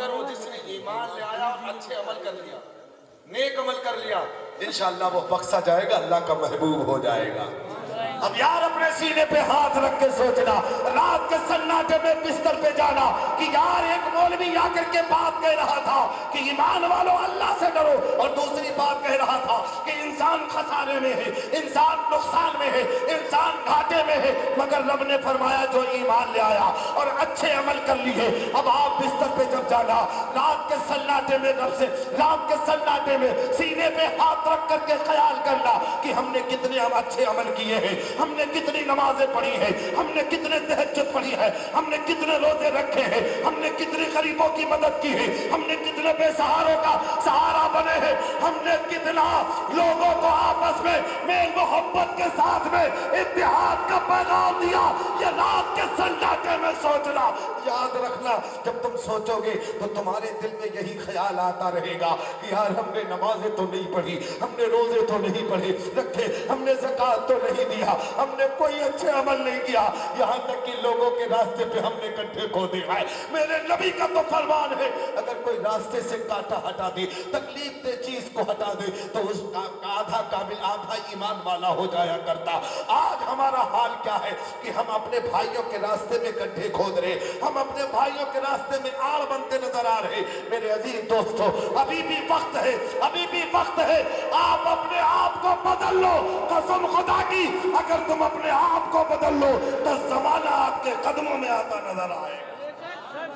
مگر وہ جس نے ایمان لے آیا اور اچھے عمل کر لیا، نیک عمل کر لیا، انشاءاللہ وہ بخشا جائے گا، اللہ کا محبوب ہو جائے گا۔ اب یار اپنے سینے پہ ہاتھ رکھ کے سوچنا، رات کے سناٹے میں بستر پہ جانا کہ یار ایک مولوی آ کر کے بات کہہ رہا تھا کہ ایمان والو اللہ سے ڈرو، اور دوسری بات کہہ رہا تھا کہ انسان خسارے میں ہے، انسان نقصان میں ہے، انسان گھاٹے میں ہے، مگر رب نے فرمایا جو ایمان لے آیا اور اچھے عمل کر لیے۔ اب آپ بستر پہ جب جانا، رات کے سناٹے میں رب سے، رات کے سناٹے میں سینے پہ ہاتھ رکھ کر کے خیال کرنا کہ ہم نے کتنے اچھے عمل کیے ہیں، ہم نے کتنی نمازیں پڑھی ہیں، ہم نے کتنے تہجد پڑھی ہے، ہم نے کتنے روزے رکھے ہیں، ہم نے کتنے غریبوں کی مدد کی ہے، ہم نے کتنے بے سہاروں کا سہارا بنے ہیں، ہم نے کتنا لوگوں کو آپس میں میل محبت کے ساتھ میں اتحاد کا پیغام دیا۔ یہ رات کے سناٹے میں سوچنا، یاد رکھنا جب تم سوچو گے تو تمہارے دل میں یہی خیال آتا رہے گا کہ یار ہم نے نمازیں تو نہیں پڑھی، ہم نے روزے تو نہیں پڑھے رکھے، ہم نے زکوٰۃ تو نہیں دیا، ہم نے کوئی اچھے عمل نہیں کیا، یہاں تک کہ لوگوں کے راستے پہ ہم نے گڈھے کھودے ہیں۔ میرے نبی کا تو فرمان ہے اگر کوئی راستے سے کانٹا ہٹا دے، تکلیف دہ چیز کو ہٹا دے تو اس کا آدھا کامل، آدھا ایمان والا ہو جایا کرتا۔ آج ہمارا حال کیا ہے کہ ہم اپنے بھائیوں کے راستے میں گڈھے کھود رہے، ہم اپنے بھائیوں کے راستے میں آڑ بنتے نظر آ رہے۔ میرے عزیز دوستو، ابھی بھی وقت ہے، ابھی بھی وقت ہے، آپ اپنے آپ کو بدل لو۔ قسم خدا کی اگر تم اپنے آپ کو بدل لو تو زمانہ آپ کے قدموں میں آتا نظر آئے گا۔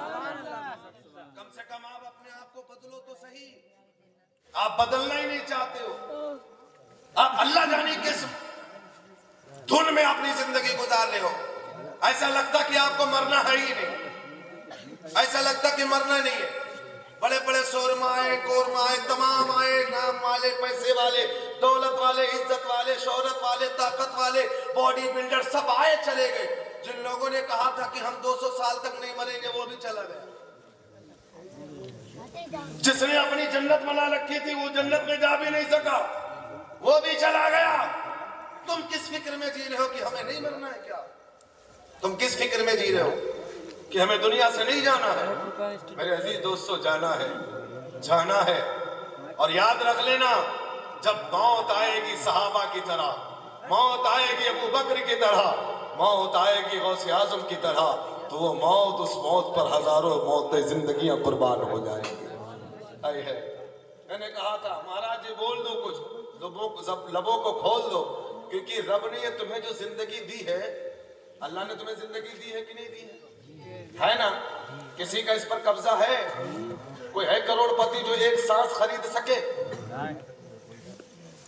کم سے کم آپ اپنے آپ کو بدلو تو صحیح، آپ بدلنا ہی نہیں چاہتے ہو، آپ اللہ جانے کس دھن میں اپنی زندگی گزار رہے ہو۔ ایسا لگتا کہ آپ کو مرنا ہے ہی نہیں، ایسا لگتا کہ مرنا نہیں ہے۔ بڑے بڑے شورمائے کورمائے تمام آئے، نام والے، پیسے والے، دولت والے، عزت والے، شہرت والے، طاقت والے، باڈی بلڈر سب آئے چلے گئے۔ جن لوگوں نے کہا تھا کہ ہم 200 سال تک نہیں مریں گے وہ بھی چلا گیا۔ جس نے اپنی جنت بنا رکھی تھی وہ جنت میں جا بھی نہیں سکا، وہ بھی چلا گیا۔ تم کس فکر میں جی رہے ہو کہ ہمیں نہیں مرنا ہے کیا؟ تم کس فکر میں جی رہے ہو کہ ہمیں دنیا سے نہیں جانا ہے؟ میرے عزیز دوستو، جانا ہے، جانا ہے، اور یاد رکھ لینا جب موت آئے گی صحابہ کی طرح، موت آئے گی ابو بکر کی طرح، موت آئے گی غوث اعظم کی طرح، تو وہ موت، اس موت پر ہزاروں موتیں زندگیاں قربان ہو جائیں گی۔ آئی ہے، میں نے کہا تھا مہاراج جی بول دو کچھ، لبوں کو کھول دو، کیونکہ رب نے یہ تمہیں جو زندگی دی ہے، اللہ نے تمہیں زندگی دی ہے کہ نہیں دی ہے نا؟ کسی کا اس پر قبضہ ہے؟ کوئی ہے کروڑ پتی جو ایک سانس خرید سکے؟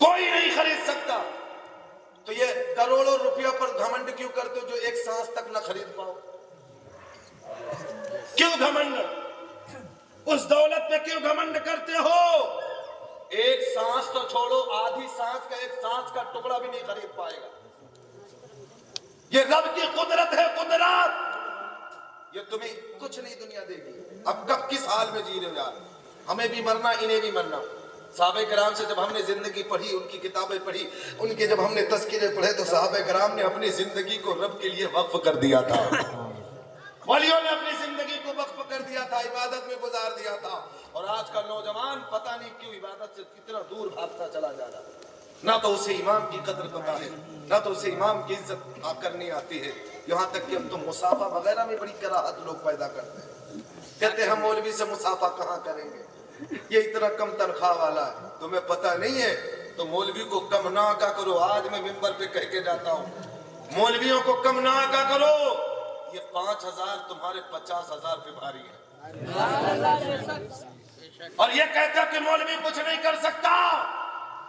کوئی نہیں خرید سکتا۔ تو یہ کروڑوں روپیہ پر گھمنڈ کیوں کرتے ہو جو ایک سانس تک نہ خرید پاؤ؟ کیوں گھمنڈ؟ اس دولت پہ کیوں گھمنڈ کرتے ہو؟ ایک سانس تو چھوڑو، آدھی سانس کا، ایک سانس کا ٹکڑا بھی نہیں خرید پائے گا۔ یہ رب کی قدرت ہے، قدرت، یہ تمہیں کچھ نہیں دنیا دے گی۔ اب کب کس حال میں جی رہے ہو یار؟ ہمیں بھی مرنا، انہیں بھی مرنا۔ صحابہ کرام سے جب ہم نے زندگی پڑھی، ان کی کتابیں پڑھی، ان کے جب ہم نے تذکرے پڑھے تو صحابہ کرام نے اپنی زندگی کو رب کے لیے وقف کر دیا تھا، ولیوں نے اپنی زندگی کو وقف کر دیا تھا، عبادت میں گزار دیا تھا۔ اور آج کا نوجوان پتہ نہیں کیوں عبادت سے کتنا دور بھاگتا چلا جا رہا ہے، نہ تو اسے امام کی قدر پتہ ہے، نہ تو اسے امام کی عزت کرنی آتی ہے، یہاں تک کہ اب تو مصافحہ وغیرہ میں بڑی کراہت لوگ پیدا کرتے ہیں، کہتے ہیں ہم مولوی سے مصافحہ کہاں کریں گے، یہ اتنا کم تنخواہ والا ہے، تمہیں پتہ نہیں ہے تو مولوی کو کم نہ آقا کرو۔ آج میں ممبر پہ کہہ کے جاتا ہوں، مولویوں کو کم نہ آقا کرو، یہ 5000 تمہارے 50,000 پہ بھاری ہے۔ اور یہ کہتا کہ مولوی کچھ نہیں کر سکتا،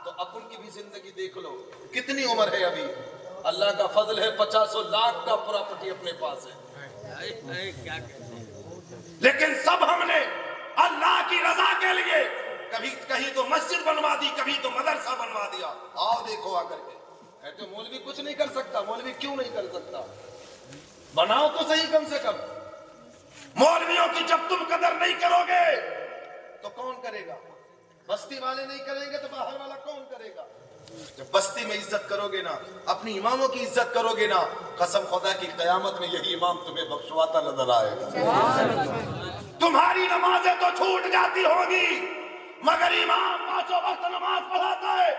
تو اپن کی بھی زندگی دیکھ لو، کتنی عمر ہے ابھی؟ اللہ کا فضل ہے 50 لاکھ کا پراپرٹی اپنے پاس ہے، لیکن سب ہم نے اللہ کی رضا کے لیے کبھی کہیں تو مسجد بنوا دی، کبھی تو مدرسہ بنوا دیا۔ آؤ دیکھو آ کر کے، کہتے مولوی کچھ نہیں کر سکتا، مولوی کیوں نہیں کر سکتا؟ بناؤ تو صحیح کم سے کم۔ مولویوں کی جب تم قدر نہیں کرو گے تو کون کرے گا؟ بستی والے نہیں کریں گے تو باہر والا کون کرے گا؟ جب بستی میں عزت کرو گے نا، اپنی اماموں کی عزت کرو گے نا، قسم خدا کی قیامت میں یہی امام تمہیں بخشواتا نظر آئے گا۔ तुम्हारी नमाजें तो छूट जाती होंगी मगर इमाम 5 वक्त नमाज पढ़ाता है।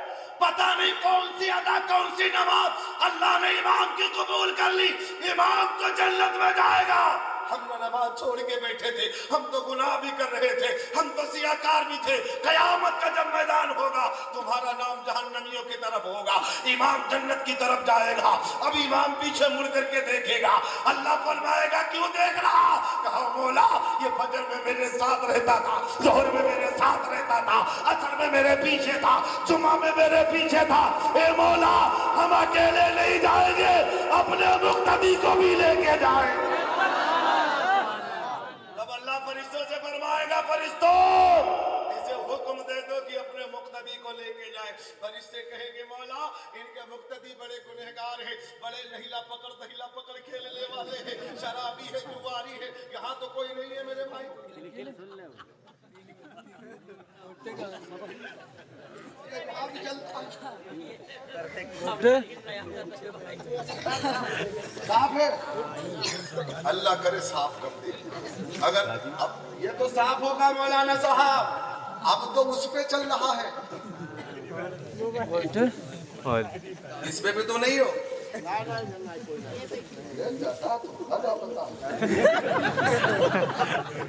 पता नहीं कौन सी अदा कौन सी नमाज अल्लाह ने इमाम की कबूल कर ली, इमाम तो जन्नत में जाएगा। हम नमाज छोड़ के बैठे थे, हम तो गुनाह भी कर रहे थे, हम तो सियाकार भी थे। कयामत का जब मैदान होगा तुम्हारा नाम जहन्नमियों की तरफ होगा, इमाम जन्नत की तरफ जाएगा। अब इमाम पीछे मुड़ करके देखेगा, अल्लाह फरमाएगा क्यों देख रहा? कहा मौला ये फजर में मेरे साथ रहता था, जोहर में मेरे साथ रहता था, असर में मेरे पीछे था, जुमा में मेरे पीछे था। ए मौला हम अकेले नहीं जाएंगे, अपने मुक्तदी को भी लेके जाएंगे। फरिश्तों से फरमाएगा फरिश्तों इसे हुक्म दे दो कि अपने मुक्तदी को लेके जाए। फरिश्ते कहेंगे मौला इनके मुक्तदी बड़े गुनहगार हैं, बड़े नहीला पकड़ खेलने वाले हैं, शराबी है, जुआरी है। यहाँ तो कोई नहीं है मेरे भाई। साफ है, अल्लाह करे साफ कर दे। अगर अब ये तो साफ होगा मौलाना साहब, अब तो उस पे चल रहा है, इस पे भी तो नहीं हो।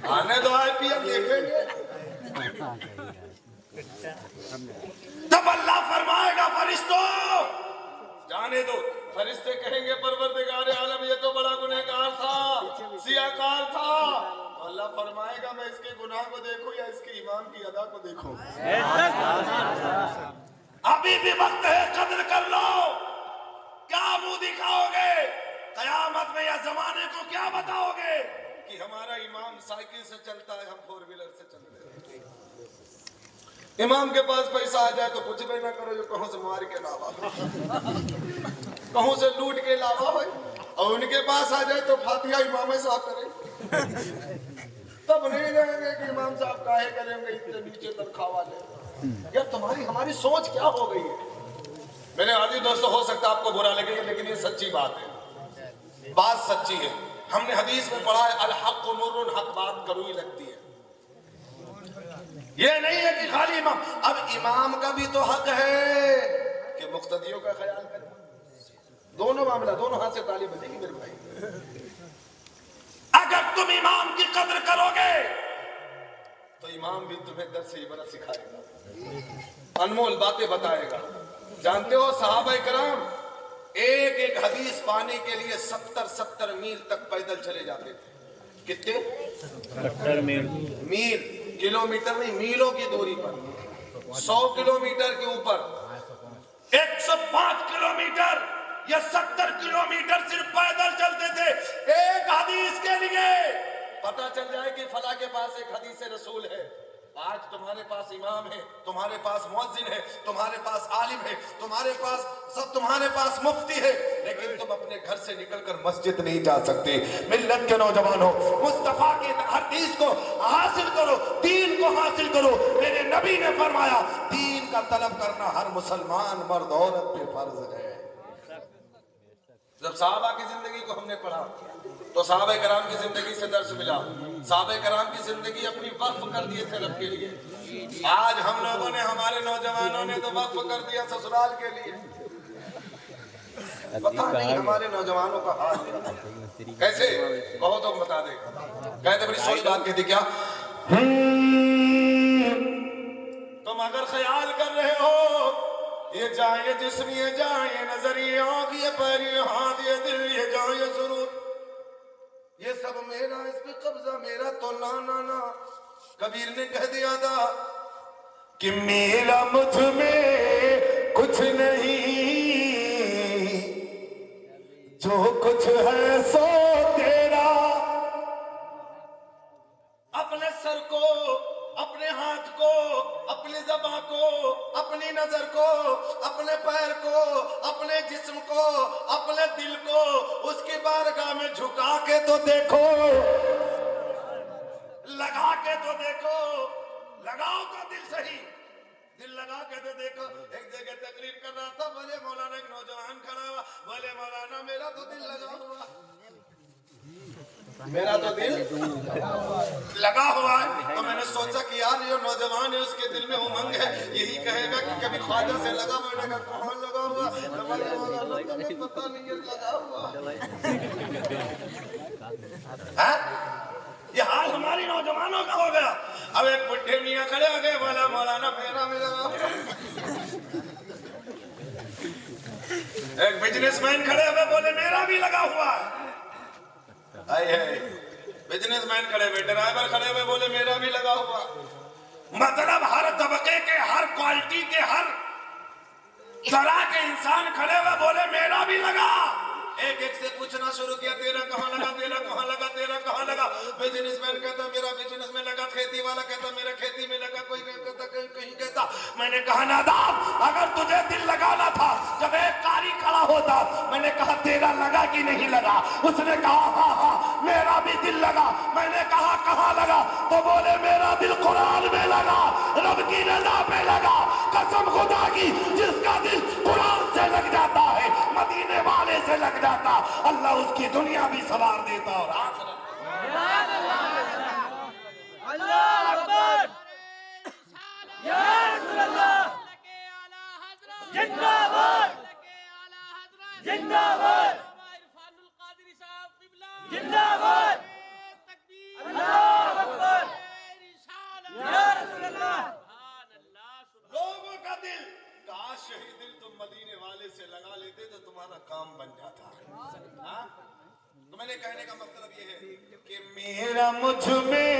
आने दो IPL देखेंगे। तब अल्लाह फरमाएगा फरिश्तों जाने दो। फरिश्ते कहेंगे परवरदिगार आलम ये तो बड़ा गुनहगार था, सियाकार था। तो अल्लाह फरमाएगा मैं इसके गुनाह को देखूं या इसके इमाम की अदा को देखूं? अभी भी वक्त है, कदर कर लो। क्या मुंह दिखाओगे कयामत में या जमाने को क्या बताओगे कि हमारा इमाम साइकिल से चलता है, हम 4 व्हीलर से चल रहे हैं। इमाम के पास पैसा आ जाए तो कुछ भी ना करो, जो कहूं से मार के लावा, कहूं से लूट के लावा भाई, और उनके पास आ जाए तो फातिहा इमाम साहब करे। तब नहीं कहेंगे कि इमाम साहब काहे करेंगे इतने नीचे तनख्वाह वाले। यार तुम्हारी हमारी सोच क्या हो गई है? मेरे आदि दोस्तों हो सकता है आपको बुरा लगे लेकिन ये सच्ची बात है, बात सच्ची है। हमने हदीस में पढ़ा है अल हक़्क़ु मुर्रुन, हक बात कड़वी लगती है। ये नहीं है कि खाली इमाम, अब इमाम का भी तो हक है कि मुक्तदियों का ख्याल करे। दोनों मामला, दोनों हाथ से ताली बजेगी मेरे भाई। अगर तुम इमाम की कदर करोगे तो इमाम भी तुम्हें दर्स इबरत सिखाएगा, अनमोल बातें बताएगा। जानते हो सहाबा कराम एक एक हदीस पाने के लिए 70-70 मील तक पैदल चले जाते थे। कितने? 70 मील, किलोमीटर नहीं, मीलों की दूरी पर। 100 किलोमीटर के ऊपर 105 किलोमीटर या 70 किलोमीटर सिर्फ पैदल चलते थे एक हदीस के लिए। पता चल जाए कि फला के पास एक हदीस रसूल है। आज तुम्हारे पास इमाम है, तुम्हारे पास मुअज्जिन है, तुम्हारे पास आलिम है, तुम्हारे पास सब, तुम्हारे पास मुफ्ती है, लेकिन तुम अपने घर से निकलकर मस्जिद नहीं जा सकते। मिल्लत के नौजवानों, मुस्तफा की हदीस को हासिल करो, दीन को हासिल करो। मेरे नबी ने फरमाया दीन का तलब करना हर मुसलमान मर्द औरत पे फर्ज है। जब सहाबा की जिंदगी को हमने पढ़ा तो सहाबा कराम की जिंदगी से दर्श मिला। सहाबा कराम की जिंदगी अपनी वक्फ कर दिए थे रब के लिए। आज हम लोगों ने, हमारे नौजवानों ने तो वक्फ कर दिया ससुराल के लिए। पता नहीं हमारे नौजवानों का हाल कैसे, कहो तो बता दे। कहते बड़ी सोच बात कहती क्या, तुम अगर ख्याल कर रहे हो ये जाए जिस्म, ये जाए नजर, ये आँख, ये पैर, ये हाथ, ये दिल, ये जाए ये सुरूर, ये सब मेरा, इस पे कब्जा मेरा, तो ना ना ना। कबीर ने कह दिया था कि मेरा मुझ में कुछ नहीं, जो कुछ है सो तेरा। अपने सर को, अपने हाथ को, अपनी ज़बान को, अपनी नजर को, अपने पैर को, अपने जिस्म को, अपने दिल को उसकी बारगाह में झुका के तो देखो, लगा के तो देखो। लगाओ तो दिल सही, दिल लगा के तो देखो। एक जगह तकरीर कर रहा था, बोले मौलाना, एक नौजवान खड़ा हुआ, बोले मौलाना मेरा तो दिल लगा हुआ, मेरा तो दिल لگا ہوا ہے. تو میں نے سوچا کہ یار یہ نوجوان ہے, اس کے دل میں امنگ ہے, یہی کہے گا کہ کبھی خواجہ سے لگا. میں نے کہا کہاں لگا ہوا, تمہیں پتہ نہیں ہے لگا ہوا. یہ حال ہماری نوجوانوں کا ہو گیا. اب ایک بڈھے میاں کھڑے ہو گئے, بولا مولانا میرا بھی لگا ہوا. ایک بزنس مین کھڑے ہوئے, بولے میرا بھی لگا ہوا ہے. بزنس مین کھڑے ہوئے, ڈرائیور کھڑے ہوئے, بولے میرا بھی لگا ہوا. مطلب ہر طبقے کے, ہر کوالٹی کے, ہر طرح کے انسان کھڑے ہوئے, بولے میرا بھی لگا. ایک ایک سے پوچھنا شروع کیا, تیرا کہاں لگا, تیرا کہاں لگا, تیرا کہاں لگا. بزنس مین کہتا میرا بزنس میں لگا, کھیتی والا کہتا میرا کھیتی میں لگا, کوئی کہتا کہیں کہتا. میں نے کہا ناداب, اگر تجھے دل لگانا تھا, جب ایک قاری کھڑا ہوتا, میں نے کہا تیرا لگا کہ نہیں لگا. اس نے کہا ہاں ہاں میرا بھی دل لگا. میں نے کہا کہاں لگا, تو بولے میرا دل قرآن میں لگا, رب کی رضا پہ لگا. قسم خدا کی, جس کا دل قرآن سے لگ جاتا ہے, مدینے والے سے لگ جاتا, اللہ اس کی دنیا بھی سوار دیتا. اور اللہ اکبر, یا رسول اللہ, زندہ باد, زندہ باد, زندہ باد, اللہ اکبر, یا رسول اللہ. لوگوں کا دل, کاش یہی دل تم مدینے والے سے لگا لیتے تو تمہارا کام بن جاتا. تو میں نے کہنے کا مطلب یہ ہے کہ میرا مجھ میں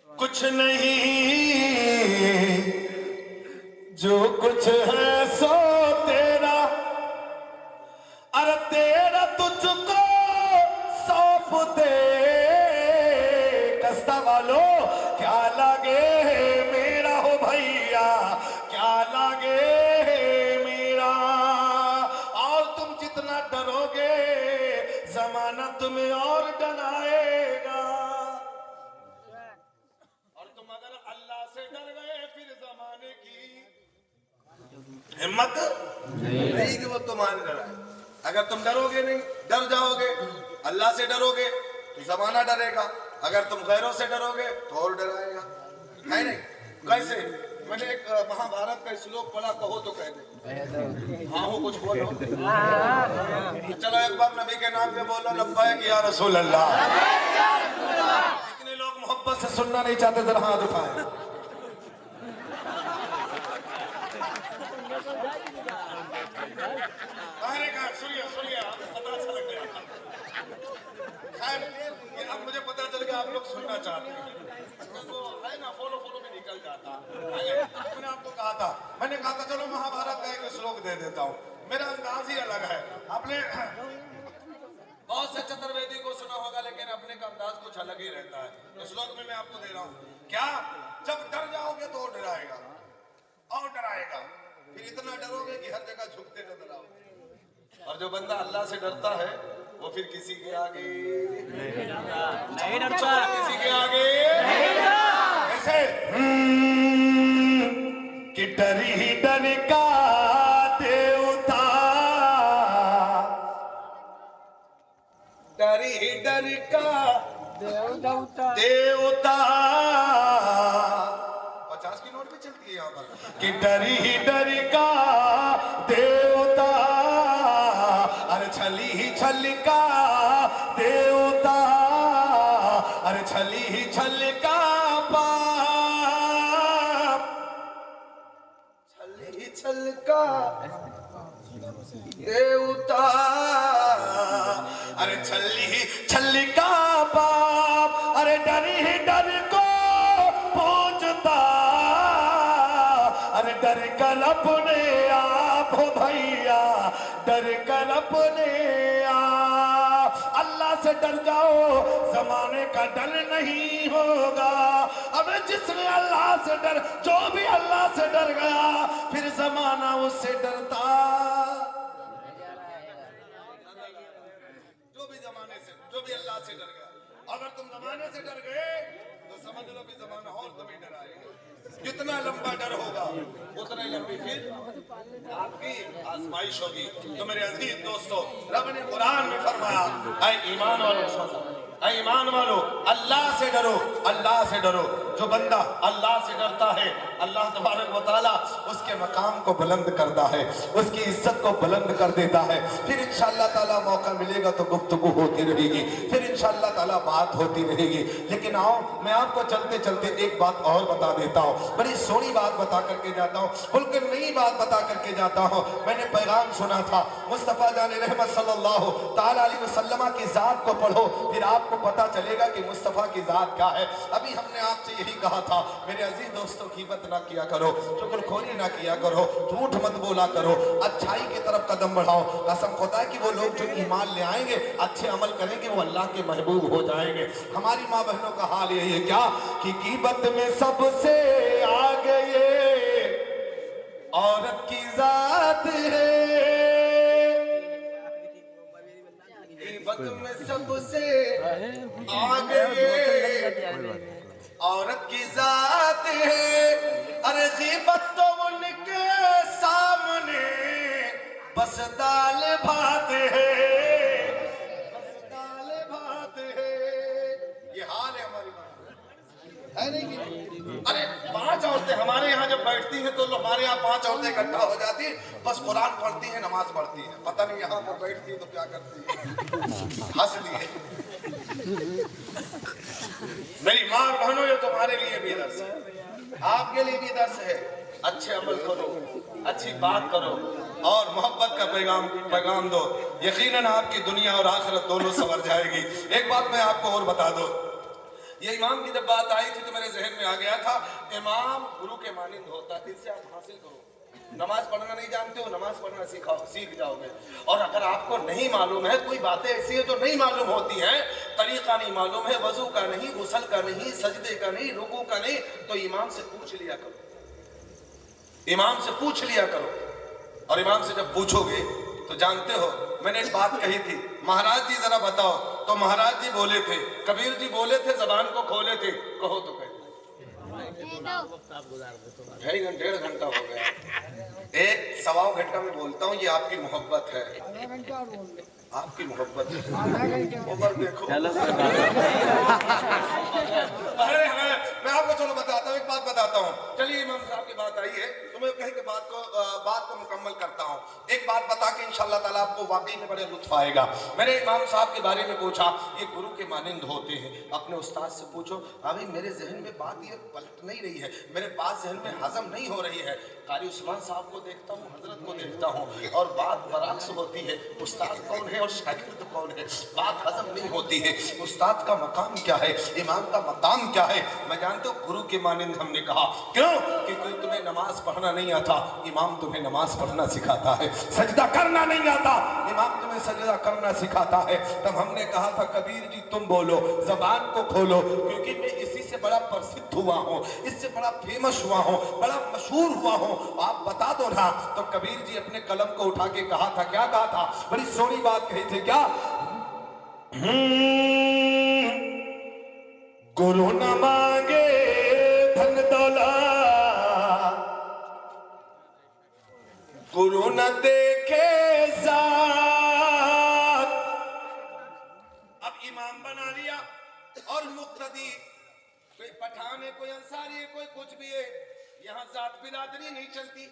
کچھ نہیں, جو کچھ ہے سو تیرا, ارے تیرا تجھ کو سونپ دے. کستا والو کیا لگے میرا ہو بھیا, کیا لگے میرا. اور تم جتنا ڈرو گے زمانہ تمہیں اور ڈرائے گا, اور تم اگر اللہ سے ڈر گئے پھر زمانے کی ہمت نہیں کہ وہ تمہارے ڈرائے. اگر تم ڈرو گے نہیں, ڈر جاؤ گے, اللہ سے ڈرو گے تو زمانہ ڈرے گا. اگر تم غیروں سے ڈرو گے تو اور ڈرائے گا. ہے نہیں کیسے؟ میں نے ایک مہا بھارت کا شلوک پڑھا, کہو تو کہہ دے. ہاں ہو کچھ بولو. چلو ایک بار نبی کے نام پہ بولو, لبیک یا رسول اللہ. اتنے لوگ محبت سے سننا نہیں چاہتے, ذرا ہاتھ اٹھائیں. سنیے, پتا اچھا لگ گیا. خیر اب مجھے پتا چل گیا آپ لوگ سننا چاہتے ہیں, تو ہے نا فولو بھی نکل جاتا. میں نے آپ کو کہا تھا, میں نے کہا تھا چلو مہا بھارت کا ایک شلوک دے دیتا ہوں. میرا انداز ہی الگ ہے. آپ نے بہت سے چترویدی کو سنا ہوگا, لیکن اپنے کا انداز کچھ الگ ہی رہتا ہے. اس شلوک میں آپ کو دے رہا ہوں. کیا جب ڈر جاؤ گے تو اور ڈرائے گا, اور ڈرائے گا, پھر اتنا ڈرو گے کہ ہر جگہ جھکتے نظر آؤ. اور جو بندہ اللہ سے ڈرتا ہے وہ پھر کسی کے آگے نہیں ڈرتا, کسی کے آگے ایسے کہ ڈر ہی ڈر کا دیوتا, ڈر ہی ڈر کا دیوتا. 50 کی نوٹ بھی چلتی ہے یہاں پر. کہ ڈر ہی ڈر کا دیوتا, ارے چھلی ہی چھل کا دیوتا, ارے چھلی ہی چھل کا باپ, چھلی ہی چھل کا دیوتا, ارے چھلی ہی چھل کا باپ. ارے ڈر ہی ڈر کو پوچھتا, ارے ڈر کر اپنے آپ ہو بھیا, ڈر کر اپنے آپ. اللہ سے ڈر جاؤ, زمانے کا ڈر نہیں ہوگا. اب جس نے اللہ سے ڈر, جو بھی اللہ سے ڈر گیا پھر زمانہ اس سے ڈرتا. جو بھی زمانے سے, جو بھی اللہ سے ڈر گیا, اگر تم زمانے سے ڈر گئے تو سمجھ لو بھی زمانہ اور تمہیں ڈرائے گا. جتنا لمبا ڈر ہوگا اتنا لمبی پھر آپ کی آزمائش ہوگی. تو میرے عزیز دوستو, رب نے قرآن میں فرمایا, اے ایمان والو ऐ ईमान वालो, अल्लाह से डरो, अल्लाह से डरो। जो बंदा अल्लाह से डरता है, अल्लाह तबारक व तआला उसके मकाम को बुलंद करता है, उसकी इज्जत को बुलंद कर देता है। फिर इंशाअल्लाह ताला मौका मिलेगा तो गुफ्तगू होती रहेगी, फिर इंशाअल्लाह ताला बात होती रहेगी। लेकिन आओ, मैं आपको चलते चलते एक बात और बता देता हूँ, बड़ी सोहनी बात बता करके जाता हूँ, बिल्कुल नई बात बता करके जाता हूँ। मैंने पैगाम सुना था, मुस्तफ़ा जान रहमत सल्लल्लाहु ताला अलैहि वसल्लम की ज़ात को पढ़ो, फिर आपको पता चलेगा कि मुस्तफ़ा की ज़ात क्या है। अभी हमने आपसे यही कहा था, मेरे अजीज दोस्तों, ग़ीबत ना किया करो, चुगलखोरी ना किया करो, झूठ मत बोला करो, अच्छाई की तरफ कदम बढ़ाओ। कसम खुदा है कि वो लोग जो ईमान ले आएंगे, अच्छे अमल करेंगे, वो अल्लाह के महबूब हो जाएंगे। हमारी माँ बहनों का हाल यही है क्या कि ग़ीबत में सबसे आगे ये औरत की ज़ात है, ग़ीबत में सबसे आगे ये औरत की ज़ात है। अरे ग़ीबत तो उनके सामने बस दाल भात है, बस दाल भात है। ये हाल है हमारी है नहीं? अरे 5 औरतें हमारे यहाँ जब बैठती हैं तो हमारे यहाँ 5 औरतें इकट्ठा हो जाती हैं, बस कुरान पढ़ती हैं, नमाज पढ़ती हैं, पता नहीं यहाँ पर बैठती है तो क्या करती है, हंस लिए। मेरी माँ बहनों, ये तुम्हारे लिए भी दर्स है, आपके लिए भी दर्स है। अच्छे अमल करो, अच्छी बात करो और मोहब्बत का पैगाम दो। यकीनन आपकी दुनिया और आखिरत दोनों संवर जाएगी। एक बात मैं आपको और बता दो, ये इमाम की जब बात आई थी तो मेरे जहन में आ गया था, इमाम गुरु के मानिंद होता है, इससे आप हासिल करो। नमाज पढ़ना नहीं जानते हो, नमाज पढ़ना सीख जाओगे। और अगर आपको नहीं मालूम है, कोई बातें ऐसी है जो नहीं मालूम होती हैं, तरीका नहीं मालूम है, वजू का नहीं, गुस्ल का नहीं, सजदे का नहीं, रुकू का नहीं, तो इमाम से पूछ लिया करो, इमाम से पूछ लिया करो। और इमाम से जब पूछोगे तो जानते हो, मैंने एक बात कही थी, महाराज जी जरा बताओ, तो महाराज जी बोले थे, कबीर जी बोले थे, जबान को खोले थे, कहो तो कहे। 1.5 घंटा हो गया, 1-1.25 घंटा में बोलता हूँ, ये आपकी मोहब्बत है, आपकी मोहब्बत है। उम्र देखो। अरे हाँ, मैं आपको चलो बताता हूँ, एक बात बताता हूँ। चलिए इमाम साहब की बात आई है तो मैं कहीं के बात को मुकम्मल करता हूँ। एक बात बता के इंशाअल्लाह ताला आपको वाकई में बड़े लुत्फ आएगा। मैंने इमाम साहब के बारे में पूछा, ये गुरु के मानिंद होते हैं, अपने उस्ताद से पूछो। अभी मेरे जहन में बात ये पलट नहीं रही है, मेरे पास जहन में हजम नहीं हो रही है। कारी उस्मान साहब को देखता हूँ, हजरत को देखता हूँ और बात बराक्स होती है, उस्ताद कौन है और शागिर्द कौन है, बात हजम नहीं होती है। उस्ताद का मकाम क्या है, इमाम का मकाम क्या है। मैं जानता हूँ गुरु के मानिंद हमने कहा, क्यों? क्योंकि तुम्हें नमाज पढ़ना नहीं आता, इमाम तुम्हें नमाज पढ़ना सिखाता है। सजदा करना नहीं आता, इमाम तुम्हें सजदा करना सिखाता है। तब हमने कहा था, कबीर जी तुम बोलो, जबान को खोलो, क्योंकि मैं इसी से बड़ा प्रसिद्ध हुआ हूँ, इससे बड़ा फेमस हुआ हूँ, बड़ा मशहूर हुआ हूँ, आप बता दो ना। तो कबीर जी अपने कलम को उठा के कहा था, क्या कहा था, बड़ी सोहनी बात कही थी, क्या? गुरु न मांगे धन दौलत, गुरु न देखे जात। अब इमाम बना लिया और मुक्तदी, कोई पठान है, कोई अंसारी है, कोई कुछ भी है, यहाँ जात बिरादरी नहीं चलती।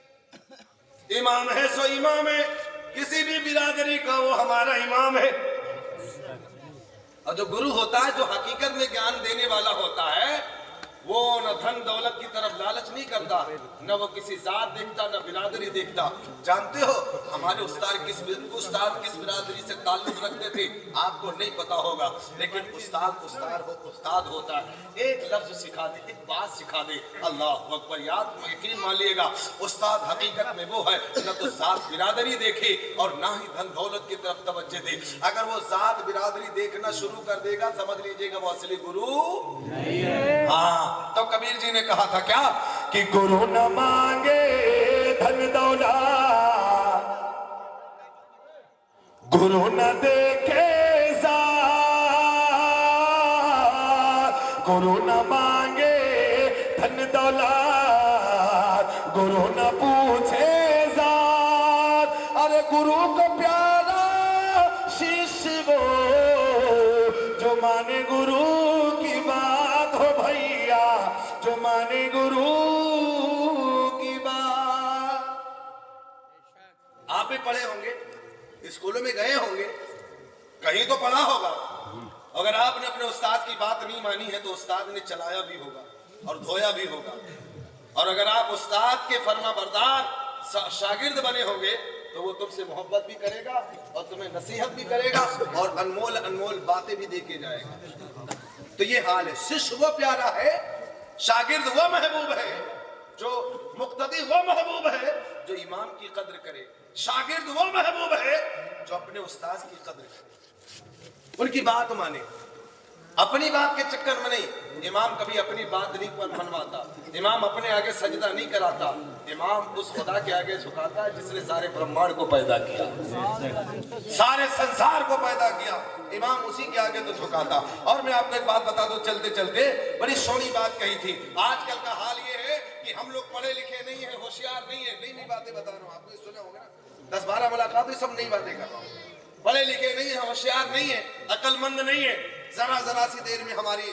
इमाम है सो इमाम है, किसी भी बिरादरी का वो हमारा इमाम है। और जो गुरु होता है, जो हकीकत में ज्ञान देने वाला होता है, वो न धन दौलत की तरफ लालच नहीं करता, न वो किसी जात देखता, न बिरादरी देखता। जानते हो हमारे उस्ताद किस बिरादरी से ताल्लुक रखते थे, आपको नहीं पता होगा, लेकिन उस्ताद होता है। एक लफ्ज सिखा दे, एक बात सिखा दे, अल्लाह अकबर, याद यकीन मान लीजिएगा, उस्ताद हकीकत में वो है न तो जात बिरादरी देखे और ना ही धन दौलत की तरफ तवज्जो दे। अगर वो जात बिरादरी देखना शुरू कर देगा, समझ लीजिएगा वो असली गुरु नहीं है। हाँ, तो कबीर जी ने कहा था क्या कि गुरु न मांगे धन दौलत, गुरु न देखे जात, गुरु न मांगे धन दौलत, गुरु न पूछे जात। अरे गुरु को प्यारा शिष्य वो जो माने गुरु की बात हो भैया, जो माने गुरु की बात। आप भी पढ़े होंगे, स्कूलों में गए होंगे, कहीं तो पढ़ा होगा। अगर आपने अपने उस्ताद की बात नहीं मानी है तो उस्ताद ने चलाया भी होगा और धोया भी होगा। और अगर आप उस्ताद के फर्मा बरदार शागिर्द बने होंगे तो वो तुमसे मोहब्बत भी करेगा और तुम्हें नसीहत भी करेगा और अनमोल अनमोल बातें भी दे के जाएगा। तो ये हाल है। शिष्य वो प्यारा है, शागिर्द वो महबूब है, जो मुक्तदी वो महबूब है जो इमाम की कद्र करे। शागिर्द वो महबूब है जो अपने उस्ताद की कद्र करे, उनकी बात माने, अपनी बात के चक्कर में नहीं। इमाम कभी अपनी बात नहीं मनवाता, इमाम अपने आगे सजदा नहीं कराता, इमाम उस खुदा के आगे झुकाता है जिसने सारे ब्रह्मांड को पैदा किया, सारे संसार को पैदा किया। इमाम उसी के आगे तो झुकाता। और मैं आपको एक बात बता दूं चलते चलते, बड़ी सोनी बात कही थी। आजकल का हाल ये है कि हम लोग पढ़े लिखे नहीं है, होशियार नहीं है। नई नई बातें बता रहा हूँ आपको, सुने होंगे ना 10-12 मुलाकात, सब नई बातें कर रहा हूँ। पढ़े लिखे नहीं है, होशियार नहीं है, अक्लमंद नहीं है। जरा सी देर में हमारी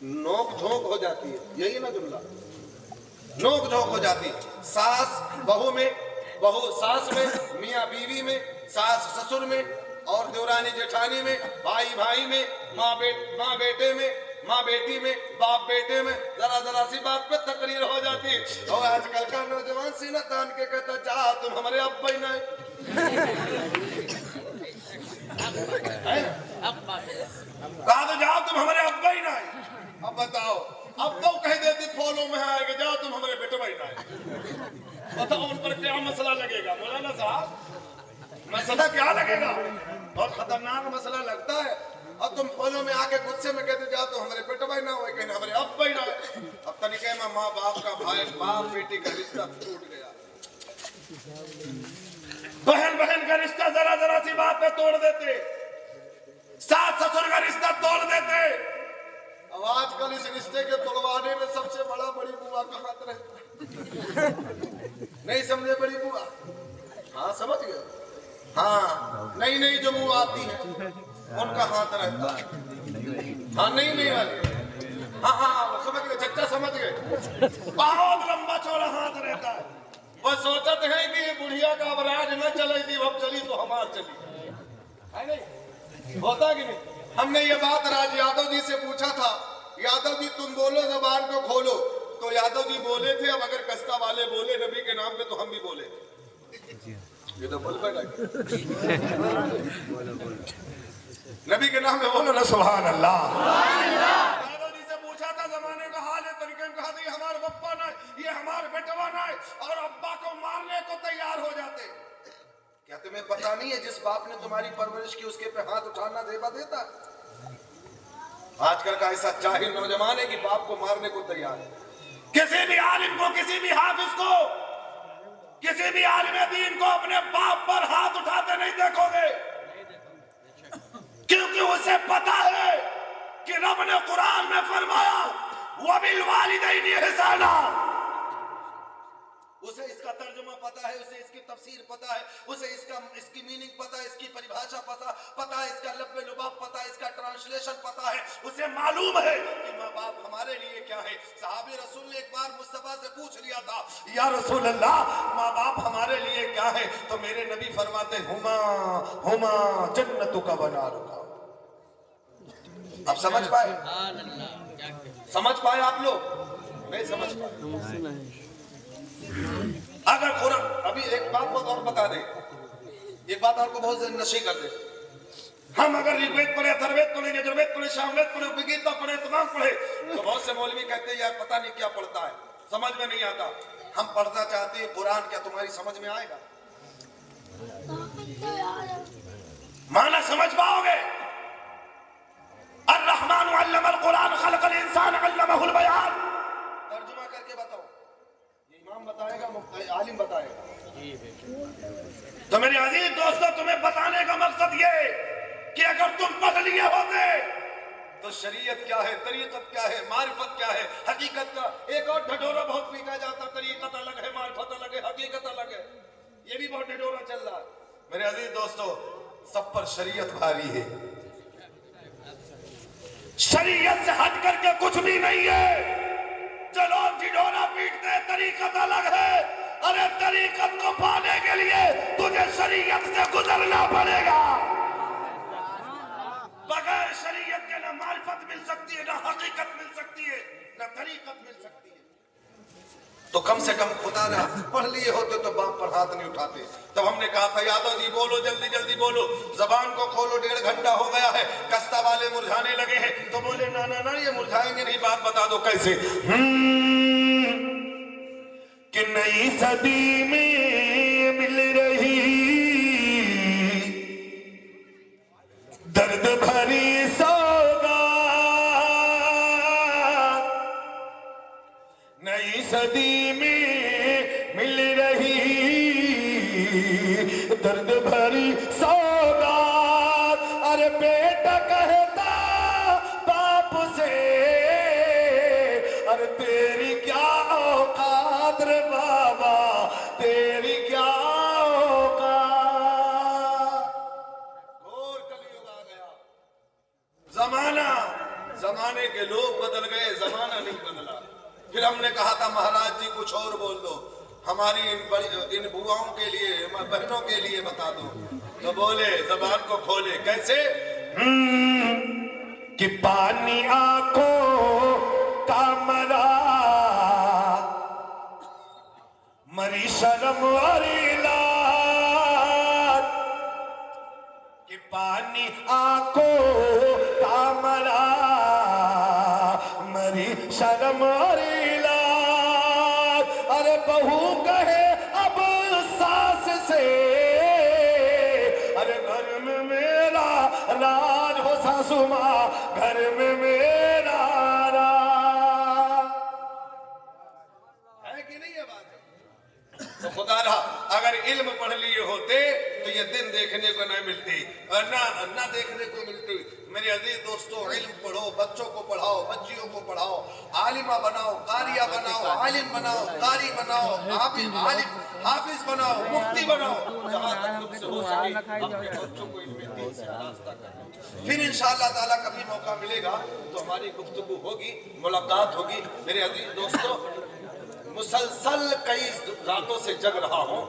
नोक झोंक हो जाती है, यही है ना जुमला, नोक झोंक हो जाती। सास बहू में, बहू सास में, मियाँ बीवी में, सास ससुर में, और देवरानी जेठानी में, भाई भाई में, माँ बेटे में, माँ बेटी में, बाप बेटे में। जरा सी बात पे तकरीर हो जाती है। और आजकल का नौजवान सीना तान के कहता, जा तुम हमारे अब्बा ही ना कहा तो जाओ तुम हमारे अब्बा ही ना। अब बताओ, अब तो कह देती फॉलो में आएगा, जाओ तुम हमारे बेटे भाई ना। बताओ उन पर क्या मसला लगेगा मौलाना साहब, मसला क्या लगेगा? बहुत खतरनाक मसला लगता है। और तुम फॉलो में आके गुस्से में कहते जाओ तो हमारे बेटे भाई ना हो, कहने हमारे अब्बा ही ना। अब तरीके में माँ बाप का, भाई बाप बेटी का रिश्ता टूट गया, बहन बहन का रिश्ता जरा सी बात पे तोड़ देते, सास ससुर का रिश्ता तोड़ देते। अब आजकल इस रिश्ते के तोड़वाने में सबसे बड़ा बड़ी बुआ का हाथ रहता है। नहीं समझे बड़ी बुआ? हाँ समझ गए। हाँ नई जो बुआ आती है उनका हाथ रहता है। हाँ नहीं वाले, हाँ समझ गए, चच्चा समझ गए। बहुत लंबा चौड़ा हाथ रहता है। बस सोचते हैं कि ये बुढ़िया का अब राज न चलेगी, अब चली तो हमार चली है। नहीं होता कि नहीं? हमने ये बात राज यादव जी से पूछा था, यादव जी तुम बोलो जबान को खोलो, तो यादव जी बोले थे। अब अगर कस्ता वाले बोले नबी के नाम पे तो हम भी बोले। ये तो बोल बैठा नबी के नाम पे बोलो ना, सुभान अल्लाह। यादव जी से पूछा था जमाने का हाल है, तरीके में कहा था ये हमारे बप्पा ना, ये हमारे बेटवा ना, और अब्बा को मारने को तैयार हो जाते। क्या तुम्हें पता नहीं है जिस बाप ने तुम्हारी परवरिश की उसके पे हाथ उठाना देवा देता? आजकल का ऐसा जाहिल नौजवान है कि बाप को मारने को तैयार है। किसी भी आलिम को, किसी भी हाफिज को, किसी भी आलिम दीन को अपने बाप पर हाथ उठाते नहीं देखोगे, क्योंकि उसे पता है कि रब ने कुरान में फरमाया वबिल वालिदैनि इहसाना। उसे इसका तर्जुमा पता है, उसे इसकी तफसीर पता है, उसे इसकी मीनिंग पता है, इसकी परिभाषा पता है, इसका लब्बे लुबाब पता है, इसका ट्रांसलेशन पता है। उसे मालूम है कि माँ बाप हमारे लिए क्या है। सहाबे रसूल ने एक बार मुस्तफा से पूछ लिया था, या रसूल अल्लाह माँ बाप हमारे लिए क्या है? तो मेरे नबी फरमाते हुमा हुमा जन्नतुका व नारुका। अब समझ पाए? समझ पाए आप लोग? नहीं समझ पाए। अगर कुरान, अभी एक बात और बता दे, एक बात आपको बहुत नशे कर दे। हम अगर ऋग्वेद पढ़े, अथर्ववेद पढ़े, यजुर्वेद पढ़े, सामवेद पढ़े, उपगीता पढ़े, तमाम पढ़े, तो बहुत से मौलवी कहते हैं यार पता नहीं क्या पढ़ता है, समझ में नहीं आता। हम पढ़ना चाहते हैं कुरान, क्या तुम्हारी समझ में आएगा? माना समझ पाओगे? अर्रहमान अल्लमल कुरान खलकल इंसान अल्लमहुल बयान। तर्जुमा करके बताओ, इमाम बताएगा, आलिम बताएगा। तो मेरे अजीज दोस्तों, तुम्हें बताने का मकसद ये कि अगर तुम पढ़ लिए होते तो शरीयत क्या है, तरीकत क्या है, मारिफत क्या है, हकीकत का एक और ढढोरा बहुत पीका जाता, तरीकत अलग है, मारिफत अलग है, हकीकत अलग है। ये भी बहुत ढढोरा चल रहा है। मेरे अजीज दोस्तों, सब पर शरीयत भारी है, شریعت سے ہٹ کر کے کچھ بھی نہیں ہے. جو لوگ ڈھڈونا پیٹتے ہیں طریقت الگ ہے. ارے طریقت کو پانے کے لیے تجھے شریعت سے گزرنا پڑے گا. بغیر شریعت کے نہ معرفت مل سکتی ہے، نہ حقیقت مل سکتی ہے، نہ طریقت مل سکتی ہے. تو کم سے کم خدا نہ پڑھ لیے ہوتے تو باپ پر ہاتھ نہیں اٹھاتے. تب ہم نے کہا تھا یادو جی بولو، جلدی جلدی بولو، زبان کو کھولو، 1.5 گھنٹہ ہو گیا ہے، کستہ والے مرجھانے لگے ہیں. تو بولے نا یہ مرجھائیں گے نہیں. بات بتا دو کیسے. کہ نئی صدی میں مل رہی درد بھری سوگات، نئی صدی میں مل رہی درد بھری سوگات. ارے بیٹا کہتا باپ سے ارے تیری کیا اوقات رے بابا، تیری کیا اوقات. اور کلیوگ آ گیا. زمانے کے لوگ بدل گئے، زمانہ نہیں بدلا. پھر ہم نے کہا تھا مہاراج جی کچھ اور بول دو، ہماری ان بواؤں کے لیے، بہنوں کے لیے بتا دو. تو بولے زبان کو کھولے. کیسے؟ کہ پانی آنکھوں کا مرا مری شرم اور لاج. کہ پانی آنکھوں کا مرا مری شرم اور لاج. ارے بہو کہے اب ساس سے ارے گھر میں میرا راج ہو، ساسو ماں گھر میں میرا راج. ہے کہ نہیں یہ بات؟ تو خدا رہا اگر علم پڑھ لیے ہوتے تو یہ دن دیکھنے کو نہ ملتی اور نہ دیکھنے کو ملتی. میرے عزیز دوستو، علم پڑھو، بچوں کو پڑھاؤ، بچیوں کو پڑھاؤ، عالمہ بناؤ، قاریہ بناؤ، عالم بناؤ، قاری بناؤ، حافظ بناؤ، مفتی بناؤ. جہاں تک تم سے ہو سکے اپنے بچوں کو علم دین سے آراستہ کرو. پھر انشاءاللہ تعالیٰ کبھی موقع ملے گا تو ہماری گفتگو ہوگی، ملاقات ہوگی. میرے عزیز دوستو، مسلسل کئی راتوں سے جگ رہا ہوں.